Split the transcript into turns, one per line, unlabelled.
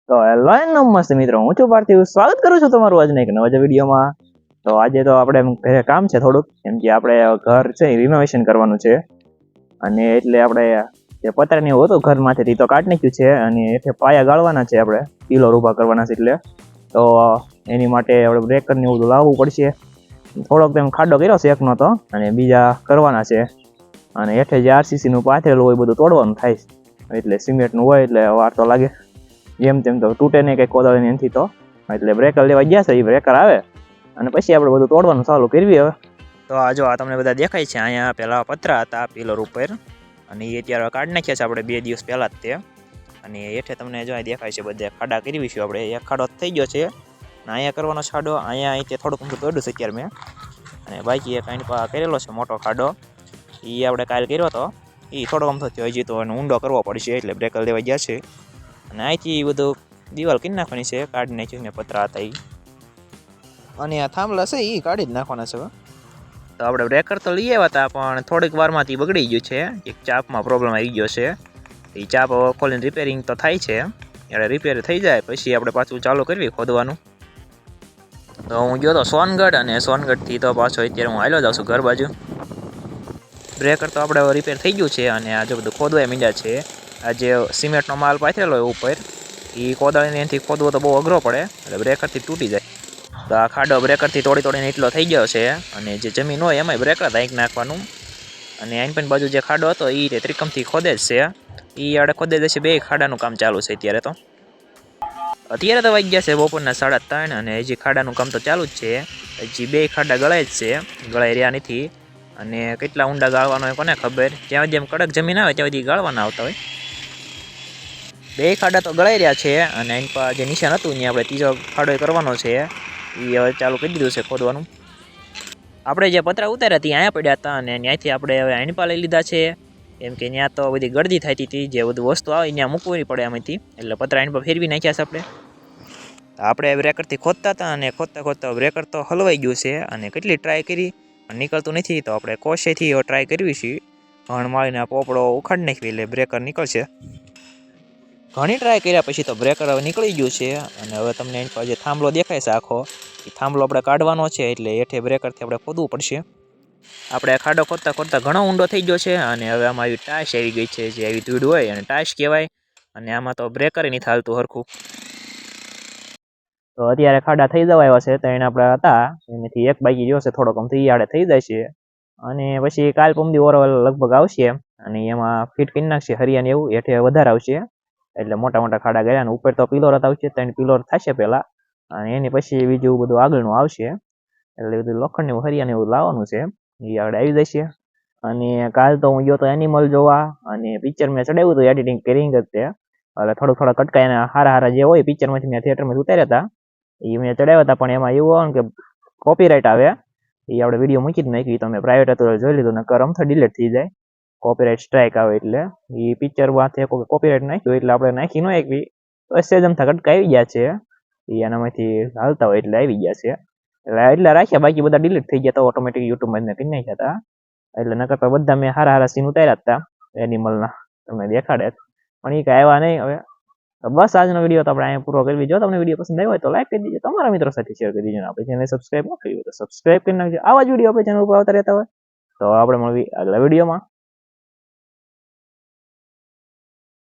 તો હેલો નમસ્તે મિત્રો, હું છું પાર્થિવ. સ્વાગત કરું છું તમારું આજના એક નવા વિડીયોમાં. તો આજે તો આપણે ઘરે કામ છે થોડુંક, કેમ કે આપણે ઘર છે રિનોવેશન કરવાનું છે, અને એટલે આપણે જે પતરાની હતું ઘરમાંથી તો કાઢી નાખ્યું છે, અને એટલે પાયા ગાળવાના છે, આપણે પિલર ઊભા કરવાના છે. એટલે તો એની માટે આપણે બ્રેકરને એવું બધું લાવવું પડશે. થોડોક તેમ ખાડો કર્યો છે એકનો તો, અને બીજા કરવાના છે. અને હેઠે જે આરસીસીનું પાથરેલું હોય બધું તોડવાનું થાય, એટલે સિમેન્ટનું હોય એટલે વાર તો લાગે. જેમ તેમ તો તૂટે નહીં કંઈક કોદાળીની એનાથી તો. એટલે બ્રેકર લેવા ગયા છે, એ બ્રેકર આવે અને પછી આપણે બધું તોડવાનું ચાલુ કરવી હવે. તો આ જો આ તમને બધા દેખાય છે, અહીંયા પહેલાં પતરા હતા પિલર ઉપર, અને એ અત્યારે કાઢી નાખ્યા છે આપણે 2 દિવસ પહેલાં જ તે. અને હેઠે તમને જો દેખાય છે બધે ખાડા કરવીશું આપણે. એક ખાડો થઈ ગયો છે, અને અહીંયા કરવાનો ખાડો, અહીંયા અહીં થોડુંક ઊંધું તોડ્યું છે અત્યારે મેં. અને બાકી એક અહીં કરેલો છે મોટો ખાડો, એ આપણે કાલ કર્યો હતો. એ થોડો અમથો થયો, હજી તો એને ઊંડો કરવો પડશે, એટલે બ્રેકર લેવા ગયા છે. અને અહીંથી બધું દિવાલ કરી નાખવાની છે, કાઢી નાખ્યું ને પતરા હતા એ. અને આ થાંભલા છે એ કાઢી જ નાખવાના છે. તો આપણે બ્રેકર તો લઈ આવ્યા હતા, પણ થોડીક વારમાંથી બગડી ગયું છે. એક ચાપમાં પ્રોબ્લેમ આવી ગયો છે. એ ચાપ ખોલીને રિપેરિંગ તો થાય છે, એટલે રિપેર થઈ જાય પછી આપણે પાછું ચાલુ કરવી ખોદવાનું. તો હું ગયો તો સોનગઢ, અને સોનગઢથી તો પાછો અત્યારે હું હાલ્યો જાઉં છું ઘર બાજુ. બ્રેકર તો આપણે રિપેર થઈ ગયું છે, અને આ જો બધું ખોદવા માંડ્યા છે. આ જે સિમેન્ટનો માલ પાથરેલો હોય ઉપર, એ કોદાળીને એનાથી ખોદવો તો બહુ અઘરો પડે, એટલે બ્રેકરથી તૂટી જાય. તો આ ખાડો બ્રેકરથી તોડીને એટલો થઈ ગયો છે. અને જે જમીન હોય એમાંય બ્રેકર તાંક નાખવાનું. અને આઈન પણ બાજુ જે ખાડો હતો એ ત્રિકમથી ખોદે જ છે. એ આડે ખોદે જશે, 2 ખાડાનું કામ ચાલુ છે અત્યારે તો. અત્યારે તો વાગી ગયા છે બપોરના 3:30, અને હજી ખાડાનું કામ તો ચાલુ જ છે. હજી 2 ખાડા ગળાય જ છે, ગળાઈ રહ્યા નથી. અને કેટલા ઊંડા ગાળવાનો હોય કોને ખબર. ત્યાં જેમ કડક જમીન આવે ત્યાં સુધી ગાળવાના આવતા હોય. 2 ખાડા તો ગળાઈ રહ્યા છે, અને એની પર જે નિશાન હતું ત્યાં આપણે ત્રીજો ખાડો કરવાનો છે. એ હવે ચાલુ કરી દીધું છે ખોદવાનું. આપણે જે પતરા ઉતાર્યા ત્યાં અહીંયા પડ્યા હતા, અને ત્યાંથી આપણે હવે આઈનપા લઈ લીધા છે. કેમ કે ત્યાં તો બધી ગળદી થતી હતી, જે બધું વસ્તુ આવે ત્યાં મૂકવી પડે એમાંથી, એટલે પતરા આઈનપા ફેરવી નાખ્યા છે આપણે. આપણે બ્રેકરથી ખોદતા હતા, અને ખોદતા બ્રેકર તો હલવાઈ ગયું છે. અને કેટલી ટ્રાય કરી પણ નીકળતું નથી, તો આપણે કોશેથી ટ્રાય કરવી છે. ઘણ મારીને પોપડો ઉખાડી નાખવી એટલે બ્રેકર નીકળશે. ઘણી ટ્રાય કર્યા પછી તો બ્રેકર હવે નીકળી ગયું છે. અને હવે તમને એની પાસે જે થાંભલો દેખાય છે આખો, એ થાંભલો આપણે કાઢવાનો છે, એટલે હેઠે બ્રેકરથી આપણે ખોદવું પડશે. આપણે ખાડો ખોદતા ઘણો ઊંડો થઈ ગયો છે, અને હવે આમાં આવી ટાશ આવી ગઈ છે, જે આવી ધૂળ હોય અને ટાશ કહેવાય. અને આમાં તો બ્રેકર નથી હાલતું હરખું. તો અત્યારે ખાડા થઈ જવા આવ્યા છે, તો એને આપણે હતા એમાંથી એક બાકી રહ્યો છે થોડોક, આમ આડે થઈ જાય છે. અને પછી કાલ પમદી ઓરો લગભગ આવશે, અને એમાં ફિટ કરી નાખશે હરિયાને એવું. હેઠે વધારે આવશે, એટલે મોટા મોટા ખાડા ગયા. અને ઉપર તો પિલોર આવશે, 3 પિલોર થશે પહેલા, અને એની પછી બીજું બધું આગળનું આવશે. એટલે બધું લોખંડનું હરિયાને એવું લાવવાનું છે, એ આગળ આવી જશે. અને કાલ તો હું ગયો તો એનિમલ જોવા, અને પિક્ચર મેં ચડાવ્યું હતું એડિટિંગ કરી જ તે. એટલે થોડા કટકા એના હારા જે હોય પિક્ચરમાંથી મેં થિયેટરમાં ઉતાર્યા હતા, એ મેં ચડાવ્યા હતા. પણ એમાં એવું હોય કે કોપીરાઇટ આવે, એ આપણે વિડીયો મૂકી જ નાખી. તમે પ્રાઇવેટ હતું જોઈ લીધું, નકર અમથા ડિલીટ થઈ જાય, કોપીરાઇટ સ્ટ્રાઇક આવે. એટલે એ પિક્ચરમાંથી કોપીરાઇટ નાખ્યું, એટલે આપણે નાખી ન એકવી તો સેજ અમથા કટકા આવી ગયા છે. એ એનામાંથી હાલતા હોય એટલે આવી ગયા છે, એટલે રાખ્યા. બાકી બધા ડિલીટ થઈ ગયા તો ઓટોમેટિક યુટ્યુબમાં જ કરી નાખ્યા હતા. એટલે નકર તો બધા મેં હારા સીન ઉતાર્યા હતા એનિમલના, તમને દેખાડે. પણ એ કાંઈ આવ્યા નહીં હવે. બસ આજનો વિડીયો તો આપણે અહીંયા પૂરો કરવી. જો તમને વિડીયો પસંદ આવ્યો હોય તો લાઈક કરી દીજો, તમારા મિત્રો સાથે શેર કરી દીજો. આપણે ચેનલ સબસ્ક્રાઈબ ન કરી હોય તો સબસ્ક્રાઈબ કરી નાખજો. આવા જ વિડીયો આપણે ચેનલ ઉપર આવતા રહેતા હોય. તો આપણે મળવી આગલા વિડીયોમાં.